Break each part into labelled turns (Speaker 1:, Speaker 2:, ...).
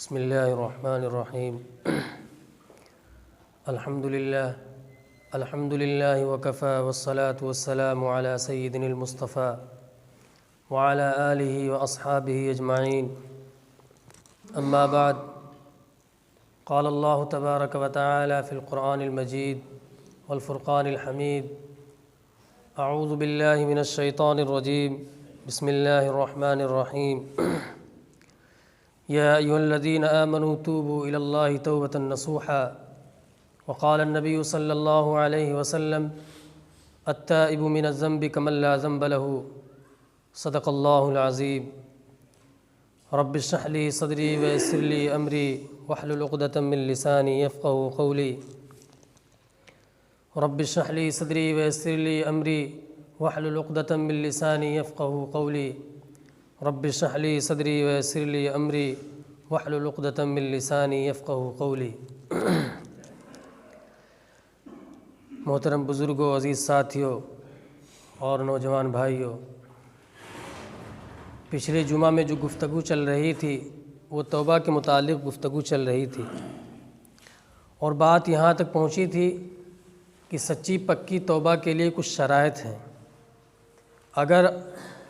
Speaker 1: بسم اللہ الرحمن الرحیم الحمد للہ وکفی والصلاة والسلام علی سیدنا المصطفیٰ وعلی آلہ واصحابہ اجمعین اما بعد قال اللہ تبارک وتعالی فی القرآن المجید والفرقان الحمید اعوذ باللہ من الشیطان الرجیم بسم اللہ الرحمن الرحیم یا ایھا الذین آمنوا توبوا الی اللہ توبۃ نصوحا وقال النبی صلی اللہ علیہ وسلم التائب من الذنب کمن لا ذنب له صدق اللہ العظیم رب اشرح لی صدری ویسر لی امری واحلل عقدۃ من لسانی یفقهوا قولی رب اشرح لی صدری ویسر لی امری واحلل عقدۃ من لسانی یفقهوا قولی رب اشرح لی صدری ویسر لی امری واحلل عقدۃ من لسانی یفقهوا قولی۔ محترم بزرگوں، عزیز ساتھیوں اور نوجوان بھائیوں، پچھلے جمعہ میں جو گفتگو چل رہی تھی وہ توبہ کے متعلق گفتگو چل رہی تھی، اور بات یہاں تک پہنچی تھی کہ سچی پکی توبہ کے لیے کچھ شرائط ہیں۔ اگر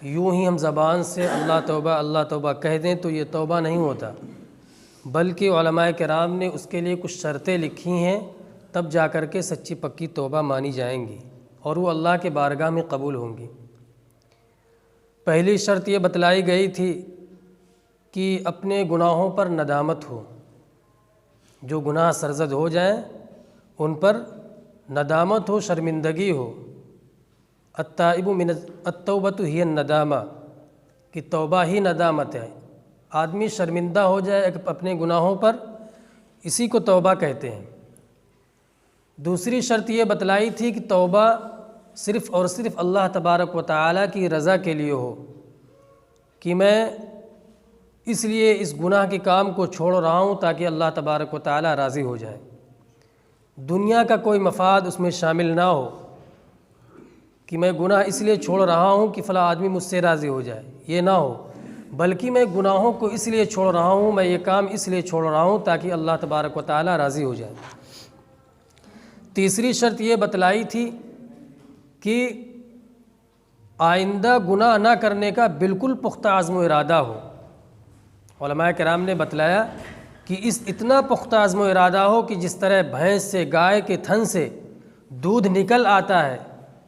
Speaker 1: یوں ہی ہم زبان سے اللہ توبہ کہہ دیں تو یہ توبہ نہیں ہوتا، بلکہ علماء کرام نے اس کے لیے کچھ شرطیں لکھی ہیں، تب جا کر کے سچی پکی توبہ مانی جائیں گی اور وہ اللہ کے بارگاہ میں قبول ہوں گی۔ پہلی شرط یہ بتلائی گئی تھی کہ اپنے گناہوں پر ندامت ہو، جو گناہ سرزد ہو جائیں ان پر ندامت ہو، شرمندگی ہو۔ التوبۃ ہی الندامہ، کہ توبہ ہی ندامت ہے، آدمی شرمندہ ہو جائے اپنے گناہوں پر، اسی کو توبہ کہتے ہیں۔ دوسری شرط یہ بتلائی تھی کہ توبہ صرف اور صرف اللہ تبارک و تعالیٰ کی رضا کے لیے ہو، کہ میں اس لیے اس گناہ کے کام کو چھوڑ رہا ہوں تاکہ اللہ تبارک و تعالیٰ راضی ہو جائے، دنیا کا کوئی مفاد اس میں شامل نہ ہو، کہ میں گناہ اس لیے چھوڑ رہا ہوں کہ فلاں آدمی مجھ سے راضی ہو جائے، یہ نہ ہو، بلکہ میں گناہوں کو اس لیے چھوڑ رہا ہوں، میں یہ کام اس لیے چھوڑ رہا ہوں تاکہ اللہ تبارک و تعالیٰ راضی ہو جائے۔ تیسری شرط یہ بتلائی تھی کہ آئندہ گناہ نہ کرنے کا بالکل پختہ عزم و ارادہ ہو۔ علماء کرام نے بتلایا کہ اتنا پختہ عزم و ارادہ ہو کہ جس طرح بھینس سے، گائے کے تھن سے دودھ نکل آتا ہے،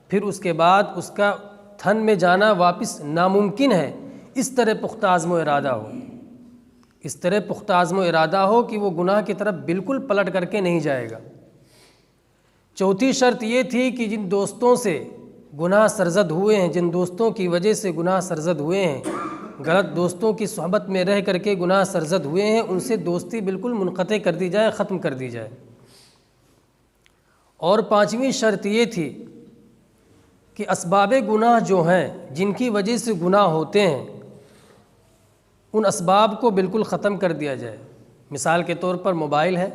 Speaker 1: پھر اس کے بعد اس کا تھن میں جانا واپس ناممکن ہے، اس طرح پختہ عزم و ارادہ ہو، اس طرح پختہ عزم و ارادہ ہو کہ وہ گناہ کی طرف بالکل پلٹ کر کے نہیں جائے گا۔ چوتھی شرط یہ تھی کہ جن دوستوں سے گناہ سرزد ہوئے ہیں، جن دوستوں کی وجہ سے گناہ سرزد ہوئے ہیں، غلط دوستوں کی صحبت میں رہ کر کے گناہ سرزد ہوئے ہیں، ان سے دوستی بالکل منقطع کر دی جائے، ختم کر دی جائے۔ اور پانچویں شرط یہ تھی کہ اسباب گناہ جو ہیں، جن کی وجہ سے گناہ ہوتے ہیں، ان اسباب کو بالکل ختم کر دیا جائے۔ مثال کے طور پر موبائل ہے،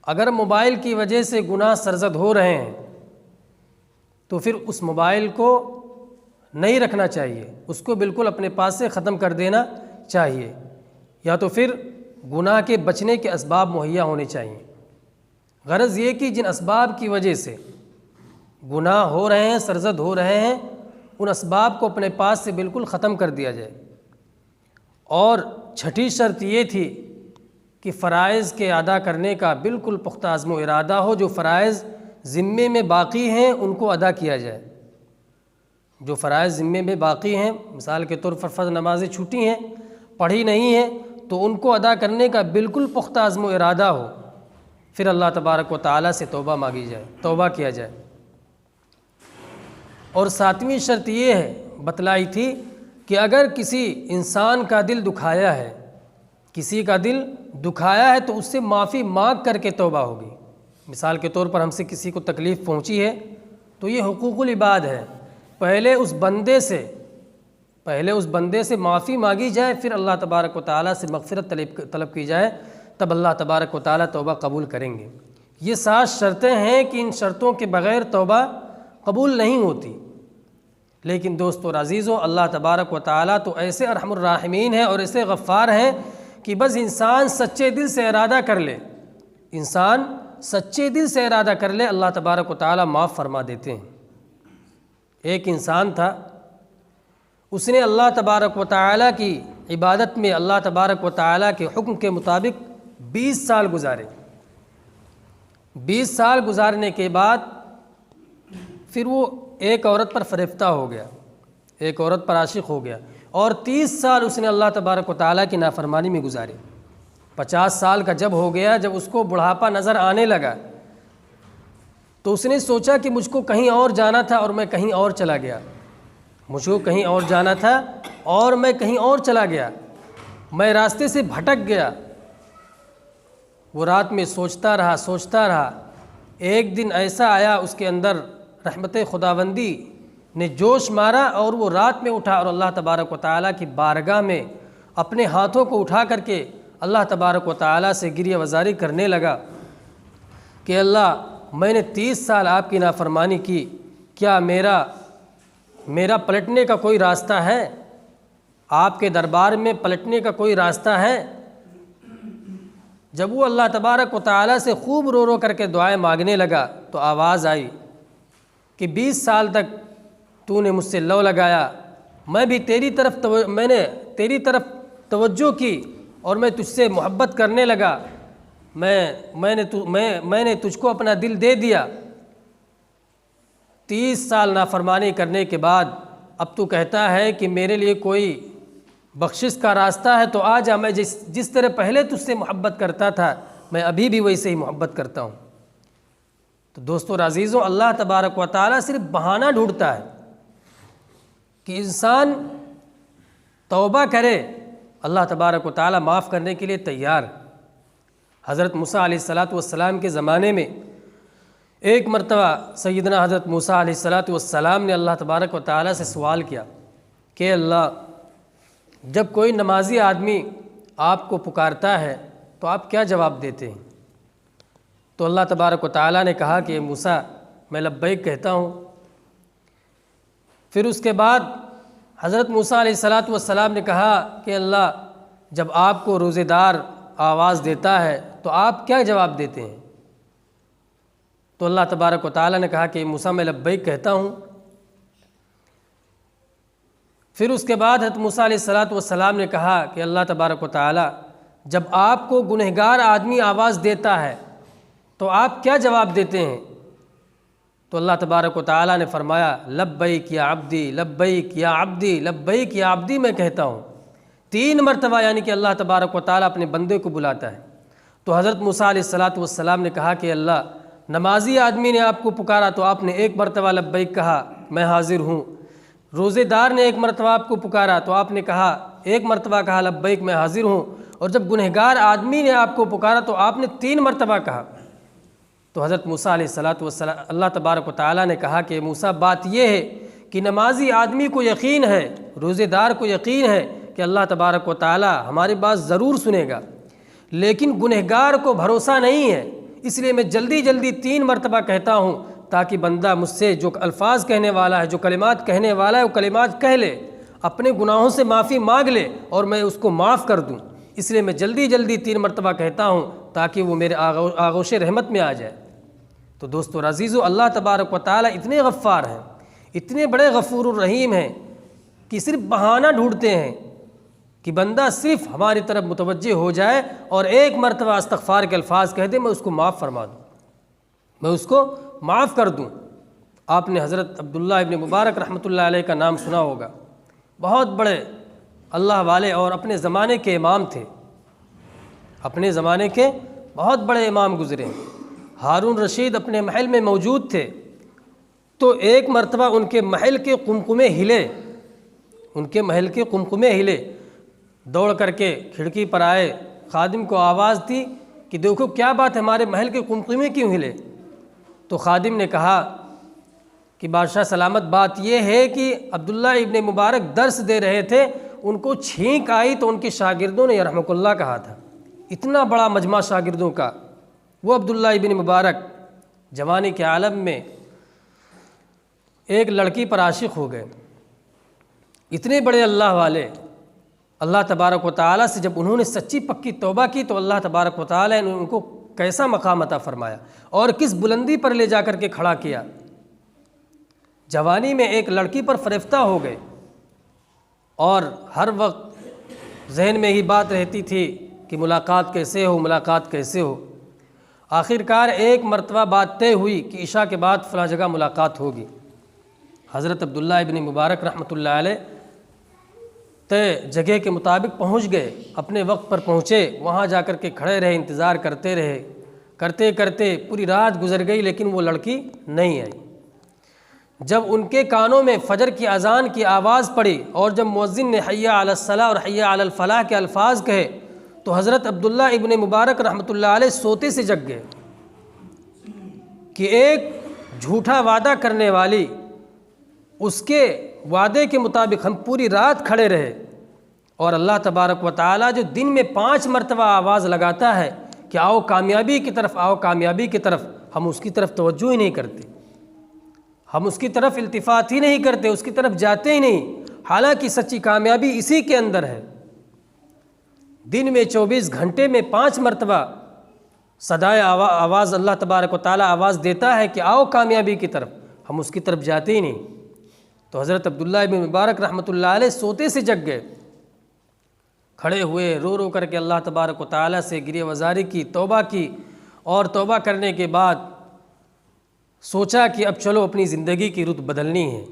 Speaker 1: اگر موبائل کی وجہ سے گناہ سرزد ہو رہے ہیں تو پھر اس موبائل کو نہیں رکھنا چاہیے، اس کو بالکل اپنے پاس سے ختم کر دینا چاہیے، یا تو پھر گناہ کے بچنے کے اسباب مہیا ہونے چاہیے۔ غرض یہ کہ جن اسباب کی وجہ سے گناہ ہو رہے ہیں، سرزد ہو رہے ہیں، ان اسباب کو اپنے پاس سے بالکل ختم کر دیا جائے۔ اور چھٹی شرط یہ تھی کہ فرائض کے ادا کرنے کا بالکل پختہ عزم و ارادہ ہو، جو فرائض ذمے میں باقی ہیں ان کو ادا کیا جائے۔ جو فرائض ذمے میں باقی ہیں، مثال کے طور پر فرض نمازیں چھوٹی ہیں، پڑھی نہیں ہیں، تو ان کو ادا کرنے کا بالکل پختہ عزم و ارادہ ہو، پھر اللہ تبارک و تعالیٰ سے توبہ مانگی جائے، توبہ کیا جائے۔ اور ساتویں شرط یہ بتلائی تھی کہ اگر کسی انسان کا دل دکھایا ہے، کسی کا دل دکھایا ہے، تو اس سے معافی مانگ کر کے توبہ ہوگی۔ مثال کے طور پر ہم سے کسی کو تکلیف پہنچی ہے تو یہ حقوق العباد ہے، پہلے اس بندے سے معافی مانگی جائے، پھر اللہ تبارک و تعالیٰ سے مغفرت طلب کی جائے، تب اللہ تبارک و تعالیٰ توبہ قبول کریں گے۔ یہ 7 شرطیں ہیں کہ ان شرطوں کے بغیر توبہ قبول نہیں ہوتی۔ لیکن دوستو اور عزیزو، اللہ تبارک و تعالیٰ تو ایسے ارحم الراحمین ہیں اور ایسے غفار ہیں کہ بس انسان سچے دل سے ارادہ کر لے، انسان سچے دل سے ارادہ کر لے، اللہ تبارک و تعالیٰ معاف فرما دیتے ہیں۔ ایک انسان تھا، اس نے اللہ تبارک و تعالیٰ کی عبادت میں اللہ تبارک و تعالیٰ کے حکم کے مطابق 20 سال گزارے۔ 20 سال گزارنے کے بعد پھر وہ ایک عورت پر فریفتہ ہو گیا، ایک عورت پر عاشق ہو گیا، اور 30 سال اس نے اللہ تبارک و تعالیٰ کی نافرمانی میں گزارے۔ 50 سال کا جب ہو گیا، جب اس کو بڑھاپا نظر آنے لگا، تو اس نے سوچا کہ مجھ کو کہیں اور جانا تھا اور میں کہیں اور چلا گیا، مجھ کو کہیں اور جانا تھا اور میں کہیں اور چلا گیا، میں راستے سے بھٹک گیا۔ وہ رات میں سوچتا رہا، ایک دن ایسا آیا اس کے اندر رحمت خداوندی نے جوش مارا، اور وہ رات میں اٹھا اور اللہ تبارک و تعالیٰ کی بارگاہ میں اپنے ہاتھوں کو اٹھا کر کے اللہ تبارک و تعالیٰ سے گریہ وزاری کرنے لگا کہ اللہ، میں نے 30 سال آپ کی نافرمانی کی، کیا میرا پلٹنے کا کوئی راستہ ہے؟ آپ کے دربار میں پلٹنے کا کوئی راستہ ہے؟ جب وہ اللہ تبارک و تعالیٰ سے خوب رو رو کر کے دعائیں مانگنے لگا تو آواز آئی کہ 20 سال تک تو نے مجھ سے لو لگایا، میں نے تیری طرف توجہ کی اور میں تجھ سے محبت کرنے لگا، میں نے تجھ کو اپنا دل دے دیا۔ 30 سال نافرمانی کرنے کے بعد اب تو کہتا ہے کہ میرے لیے کوئی بخشش کا راستہ ہے تو آ جا، میں جس طرح پہلے تجھ سے محبت کرتا تھا میں ابھی بھی ویسے ہی محبت کرتا ہوں۔ تو دوستو اور عزیزوں، اللہ تبارک و تعالیٰ صرف بہانہ ڈھونڈتا ہے کہ انسان توبہ کرے، اللہ تبارک و تعالیٰ معاف کرنے کے لیے تیار۔ حضرت موسیٰ علیہ السلام کے زمانے میں ایک مرتبہ سیدنا حضرت موسیٰ علیہ السلام نے اللہ تبارک و تعالیٰ سے سوال کیا کہ اللہ، جب کوئی نمازی آدمی آپ کو پکارتا ہے تو آپ کیا جواب دیتے ہیں؟ تو اللہ تبارک و تعالیٰ نے کہا کہ موسیٰ، میں لبیک کہتا ہوں۔ پھر اس کے بعد حضرت موسیٰ علیہ السلام نے کہا کہ اللہ، جب آپ کو روزے دار آواز دیتا ہے تو آپ کیا جواب دیتے ہیں؟ تو اللہ تبارک و تعالیٰ نے کہا کہ موسیٰ، میں لبیک کہتا ہوں۔ پھر اس کے بعد حضرت موسیٰ علیہ السلام نے کہا کہ اللہ تبارک و تعالیٰ، جب آپ کو گنہگار آدمی آواز دیتا ہے تو آپ کیا جواب دیتے ہیں؟ تو اللہ تبارک و تعالیٰ نے فرمایا، لبیک یا عبدی، لبیک یا عبدی، لبیک یا عبدی، میں کہتا ہوں۔ 3 مرتبہ، یعنی کہ اللہ تبارک و تعالیٰ اپنے بندے کو بلاتا ہے۔ تو حضرت موسیٰ علیہ السلام نے کہا کہ اللہ، نمازی آدمی نے آپ کو پکارا تو آپ نے 1 مرتبہ لبیک کہا، میں حاضر ہوں۔ روزے دار نے 1 مرتبہ آپ کو پکارا تو آپ نے کہا 1 مرتبہ کہا لبیک، میں حاضر ہوں۔ اور جب گنہگار آدمی نے آپ کو پکارا تو آپ نے 3 مرتبہ کہا۔ تو حضرت موسیٰ علیہ السلام، اللہ تبارک و تعالیٰ نے کہا کہ موسیٰ، بات یہ ہے کہ نمازی آدمی کو یقین ہے، روزے دار کو یقین ہے کہ اللہ تبارک و تعالیٰ ہماری بات ضرور سنے گا، لیکن گنہگار کو بھروسہ نہیں ہے، اس لیے میں جلدی جلدی 3 مرتبہ کہتا ہوں تاکہ بندہ مجھ سے جو الفاظ کہنے والا ہے، جو کلمات کہنے والا ہے، وہ کلمات کہہ لے، اپنے گناہوں سے معافی مانگ لے اور میں اس کو معاف کر دوں۔ اس لیے میں جلدی جلدی 3 مرتبہ کہتا ہوں تاکہ وہ میرے آغوش رحمت میں آ جائے۔ تو دوستو عزیزو، اللہ تبارک و تعالیٰ اتنے غفار ہیں، اتنے بڑے غفور الرحیم ہیں کہ صرف بہانہ ڈھونڈتے ہیں کہ بندہ صرف ہماری طرف متوجہ ہو جائے اور 1 مرتبہ استغفار کے الفاظ کہہ دے، میں اس کو معاف فرما دوں، میں اس کو معاف کر دوں۔ آپ نے حضرت عبداللہ ابن مبارک رحمۃ اللہ علیہ کا نام سنا ہوگا، بہت بڑے اللہ والے اور اپنے زمانے کے امام تھے، اپنے زمانے کے بہت بڑے امام گزرے۔ ہارون رشید اپنے محل میں موجود تھے تو 1 مرتبہ ان کے محل کے قمقمے ہلے، ان کے محل کے قمقمے ہلے، دوڑ کر کے کھڑکی پر آئے، خادم کو آواز دی کہ دیکھو کیا بات ہے، ہمارے محل کے قمقمے کیوں ہلے؟ تو خادم نے کہا کہ بادشاہ سلامت، بات یہ ہے کہ عبداللہ ابن مبارک درس دے رہے تھے، ان کو چھینک آئی تو ان کے شاگردوں نے یرحمک اللہ کہا تھا۔ اتنا بڑا مجمع شاگردوں کا، وہ عبداللہ ابن مبارک جوانی کے عالم میں ایک لڑکی پر عاشق ہو گئے۔ اتنے بڑے اللہ والے، اللہ تبارک و تعالیٰ سے جب انہوں نے سچی پکی توبہ کی تو اللہ تبارک و تعالیٰ نے ان کو کیسا مقام عطا فرمایا اور کس بلندی پر لے جا کر کے کھڑا کیا۔ جوانی میں ایک لڑکی پر فریفتہ ہو گئے اور ہر وقت ذہن میں ہی بات رہتی تھی کہ ملاقات کیسے ہو، ملاقات کیسے ہو۔ آخرکار ایک مرتبہ بات طے ہوئی کہ عشاء کے بعد فلاں جگہ ملاقات ہوگی۔ حضرت عبداللہ ابن مبارک رحمۃ اللہ علیہ طے جگہ کے مطابق پہنچ گئے، اپنے وقت پر پہنچے، وہاں جا کر کے کھڑے رہے، انتظار کرتے رہے، کرتے کرتے پوری رات گزر گئی لیکن وہ لڑکی نہیں آئی۔ جب ان کے کانوں میں فجر کی اذان کی آواز پڑی اور جب مؤذن نے حی علی الصلاۃ اور حی علی الفلاح کے الفاظ کہے تو حضرت عبداللہ ابن مبارک رحمۃ اللہ علیہ سوتے سے جگ گئے کہ ایک جھوٹا وعدہ کرنے والی اس کے وعدے کے مطابق ہم پوری رات کھڑے رہے، اور اللہ تبارک و تعالیٰ جو دن میں 5 مرتبہ آواز لگاتا ہے کہ آؤ کامیابی کی طرف، آؤ کامیابی کی طرف، ہم اس کی طرف توجہ ہی نہیں کرتے، ہم اس کی طرف التفات ہی نہیں کرتے، اس کی طرف جاتے ہی نہیں، حالانکہ سچی کامیابی اسی کے اندر ہے۔ دن میں 24 گھنٹے میں 5 مرتبہ صدائے آواز اللہ تبارک و تعالیٰ آواز دیتا ہے کہ آؤ کامیابی کی طرف، ہم اس کی طرف جاتے ہی نہیں۔ تو حضرت عبداللہ ابن مبارک رحمۃ اللہ علیہ سوتے سے جگ گئے، کھڑے ہوئے، رو رو کر کے اللہ تبارک و تعالیٰ سے گریہ وزاری کی، توبہ کی، اور توبہ کرنے کے بعد سوچا کہ اب چلو اپنی زندگی کی رت بدلنی ہے،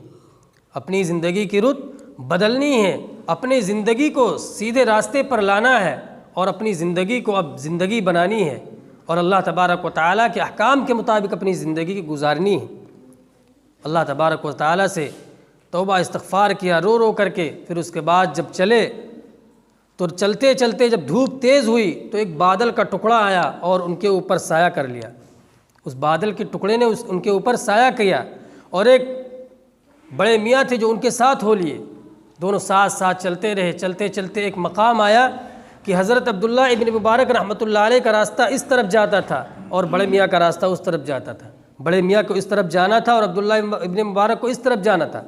Speaker 1: اپنی زندگی کی رت بدلنی ہے، اپنی زندگی کو سیدھے راستے پر لانا ہے اور اپنی زندگی کو اب زندگی بنانی ہے اور اللہ تبارک و تعالیٰ کے احکام کے مطابق اپنی زندگی کی گزارنی ہے۔ اللہ تبارک و تعالیٰ سے توبہ استغفار کیا رو رو کر کے، پھر اس کے بعد جب چلے تو چلتے چلتے جب دھوپ تیز ہوئی تو ایک بادل کا ٹکڑا آیا اور ان کے اوپر سایہ کر لیا، اس بادل کے ٹکڑے نے ان کے اوپر سایہ کیا، اور ایک بڑے میاں تھے جو ان کے ساتھ ہو لیے، دونوں ساتھ ساتھ چلتے رہے، چلتے چلتے ایک مقام آیا کہ حضرت عبداللہ ابن مبارک رحمۃ اللہ علیہ کا راستہ اس طرف جاتا تھا اور بڑے میاں کا راستہ اس طرف جاتا تھا، بڑے میاں کو اس طرف جانا تھا اور عبداللہ ابن مبارک کو اس طرف جانا تھا۔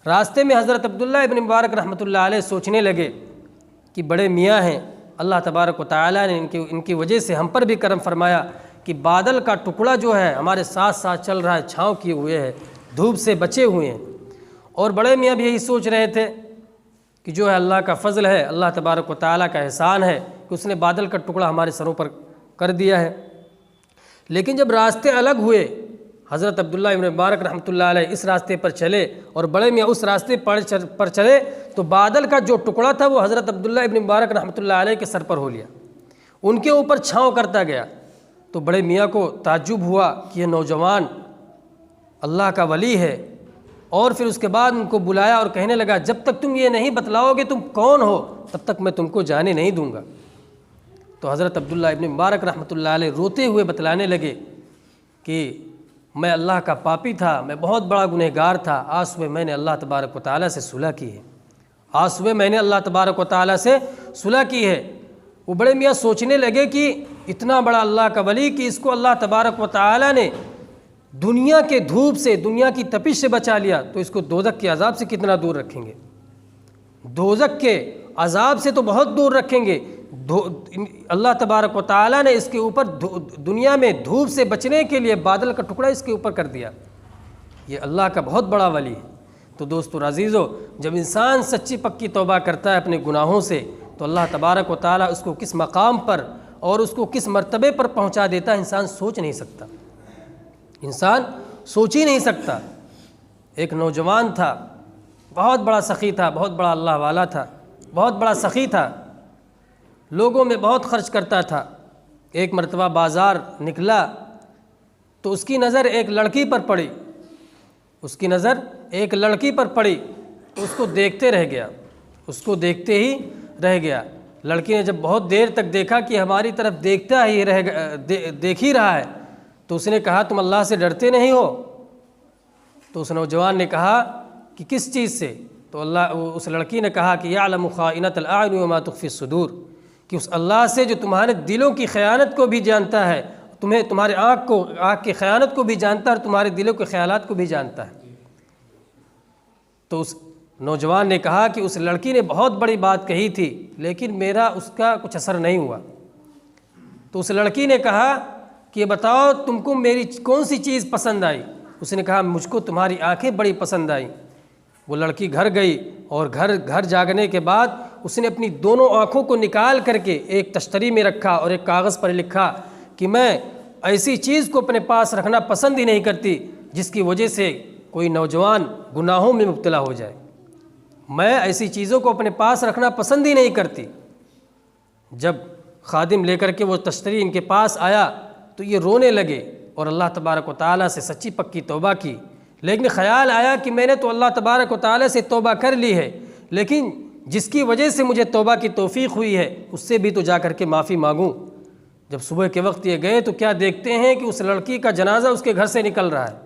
Speaker 1: راستے میں حضرت عبداللہ ابن مبارک رحمۃ اللہ علیہ سوچنے لگے کہ بڑے میاں ہیں، اللہ تبارک و تعالیٰ نے ان کی وجہ سے ہم پر بھی کرم فرمایا کہ بادل کا ٹکڑا جو ہے ہمارے ساتھ ساتھ چل رہا ہے، چھاؤں کیے ہوئے ہے، دھوپ سے بچے ہوئے ہیں۔ اور بڑے میاں بھی یہی سوچ رہے تھے کہ جو ہے اللہ کا فضل ہے، اللہ تبارک و تعالیٰ کا احسان ہے کہ اس نے بادل کا ٹکڑا ہمارے سروں پر کر دیا ہے۔ لیکن جب راستے الگ ہوئے، حضرت عبداللہ ابن مبارک رحمۃ اللہ علیہ اس راستے پر چلے اور بڑے میاں اس راستے پر چلے تو بادل کا جو ٹکڑا تھا وہ حضرت عبداللہ ابن مبارک رحمۃ اللہ علیہ کے سر پر ہو لیا، ان کے اوپر چھاؤں کرتا گیا۔ تو بڑے میاں کو تعجب ہوا کہ یہ نوجوان اللہ کا ولی ہے، اور پھر اس کے بعد ان کو بلایا اور کہنے لگا جب تک تم یہ نہیں بتلاؤ گے تم کون ہو تب تک میں تم کو جانے نہیں دوں گا۔ تو حضرت عبداللہ ابن مبارک رحمۃ اللہ علیہ روتے ہوئے بتلانے لگے کہ میں اللہ کا پاپی تھا، میں بہت بڑا گنہگار تھا، آج صبح میں نے اللہ تبارک و تعالیٰ سے صلح کی ہے، آج صبح میں نے اللہ تبارک و تعالیٰ سے صلح کی ہے۔ وہ بڑے میاں سوچنے لگے کہ اتنا بڑا اللہ کا ولی کہ اس کو اللہ تبارک و تعالیٰ نے دنیا کے دھوپ سے، دنیا کی تپش سے بچا لیا، تو اس کو دوزخ کے عذاب سے کتنا دور رکھیں گے؟ دوزخ کے عذاب سے تو بہت دور رکھیں گے۔ اللہ تبارک و تعالیٰ نے اس کے اوپر دنیا میں دھوپ سے بچنے کے لیے بادل کا ٹکڑا اس کے اوپر کر دیا، یہ اللہ کا بہت بڑا ولی ہے۔ تو دوستو عزیزو، جب انسان سچی پکی توبہ کرتا ہے اپنے گناہوں سے تو اللہ تبارک و تعالیٰ اس کو کس مقام پر اور اس کو کس مرتبے پر پہنچا دیتا ہے انسان سوچ نہیں سکتا، انسان سوچ ہی نہیں سکتا۔ ایک نوجوان تھا، بہت بڑا سخی تھا، بہت بڑا اللہ والا تھا، بہت بڑا سخی تھا، لوگوں میں بہت خرچ کرتا تھا۔ ایک مرتبہ بازار نکلا تو اس کی نظر ایک لڑکی پر پڑی، اس کی نظر ایک لڑکی پر پڑی تو اس کو دیکھتے رہ گیا، اس کو دیکھتے ہی رہ گیا۔ لڑکی نے جب بہت دیر تک دیکھا کہ ہماری طرف دیکھتا ہی دیکھ ہی رہا ہے تو اس نے کہا تم اللہ سے ڈرتے نہیں ہو؟ تو اس نوجوان نے کہا کہ کس چیز سے؟ تو اس لڑکی نے کہا کہ یعلم خائنۃ الاعین وما تخفی الصدور، کہ اس اللہ سے جو تمہارے دلوں کی خیانت کو بھی جانتا ہے، تمہارے آنکھ کی خیانت کو بھی جانتا ہے اور تمہارے دلوں کے خیالات کو بھی جانتا ہے۔ تو اس نوجوان نے کہا کہ اس لڑکی نے بہت بڑی بات کہی تھی لیکن میرا اس کا کچھ اثر نہیں ہوا۔ تو اس لڑکی نے کہا کہ بتاؤ تم کو میری کون سی چیز پسند آئی؟ اس نے کہا مجھ کو تمہاری آنکھیں بڑی پسند آئیں۔ وہ لڑکی گھر گئی اور گھر جاگنے کے بعد اس نے اپنی دونوں آنکھوں کو نکال کر کے ایک تشتری میں رکھا اور ایک کاغذ پر لکھا کہ میں ایسی چیز کو اپنے پاس رکھنا پسند ہی نہیں کرتی جس کی وجہ سے کوئی نوجوان گناہوں میں مبتلا ہو جائے۔ میں ایسی چیزوں کو اپنے پاس رکھنا پسند ہی نہیں کرتی۔ جب خادم لے کر کے وہ تشتری ان کے پاس آیا تو یہ رونے لگے اور اللہ تبارک و تعالیٰ سے سچی پکی توبہ کی، لیکن خیال آیا کہ میں نے تو اللہ تبارک و تعالیٰ سے توبہ کر لی ہے، لیکن جس کی وجہ سے مجھے توبہ کی توفیق ہوئی ہے اس سے بھی تو جا کر کے معافی مانگوں۔ جب صبح کے وقت یہ گئے تو کیا دیکھتے ہیں کہ اس لڑکی کا جنازہ اس کے گھر سے نکل رہا ہے،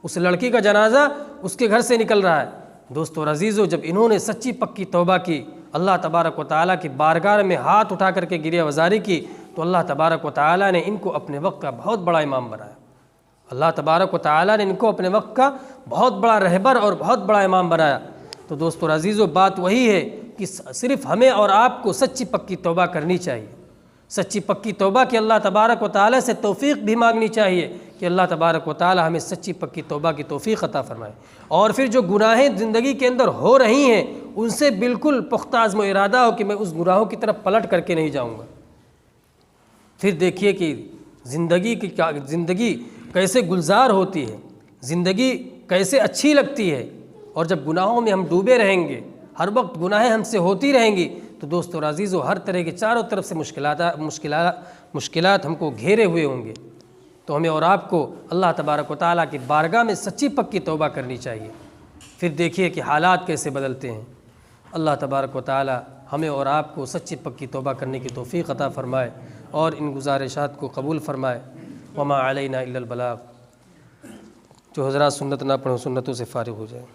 Speaker 1: اس لڑکی کا جنازہ اس کے گھر سے نکل رہا ہے۔ دوستو اور عزیزو، جب انہوں نے سچی پکی توبہ کی، اللہ تبارک و تعالیٰ کی بارگاہ میں ہاتھ اٹھا کر کے گریہ وزاری کی، تو اللہ تبارک و تعالیٰ نے ان کو اپنے وقت کا بہت بڑا امام بنایا۔ اللہ تبارک و تعالیٰ نے ان کو اپنے وقت کا بہت بڑا رہبر اور بہت بڑا امام بنایا۔ تو دوستو اور عزیزو، بات وہی ہے کہ صرف ہمیں اور آپ کو سچی پکی توبہ کرنی چاہیے، سچی پکی توبہ کی اللہ تبارک و تعالیٰ سے توفیق بھی مانگنی چاہیے کہ اللہ تبارک و تعالیٰ ہمیں سچی پکی توبہ کی توفیق عطا فرمائے، اور پھر جو گناہیں زندگی کے اندر ہو رہی ہیں ان سے بالکل پختہ عزم و ارادہ ہو کہ میں اس گناہوں کی طرف پلٹ کر کے نہیں جاؤں گا۔ پھر دیکھیے کہ زندگی کیسے گلزار ہوتی ہے، زندگی کیسے اچھی لگتی ہے، اور جب گناہوں میں ہم ڈوبے رہیں گے، ہر وقت گناہیں ہم سے ہوتی رہیں گی، تو دوستو اور عزیزو ہر طرح کے چاروں طرف سے مشکلات ہم کو گھیرے ہوئے ہوں گے۔ تو ہمیں اور آپ کو اللہ تبارک و تعالیٰ کی بارگاہ میں سچی پکی توبہ کرنی چاہیے۔ پھر دیکھیے کہ حالات کیسے بدلتے ہیں۔ اللہ تبارک و تعالیٰ ہمیں اور آپ کو سچی پکی توبہ کرنے کی توفیق عطا فرمائے اور ان گزارشات کو قبول فرمائے۔ وما علینا الا البلاغ۔ جو حضرات سنت نہ پڑھیں سنتوں سے فارغ ہو جائیں۔